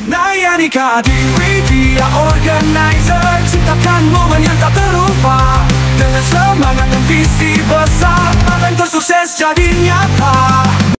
Speaker 3: Nayanika Media Organizer, ciptakan momen yang tak terlupa. Dengan semangat dan visi besar, akan tersukses jadi nyata.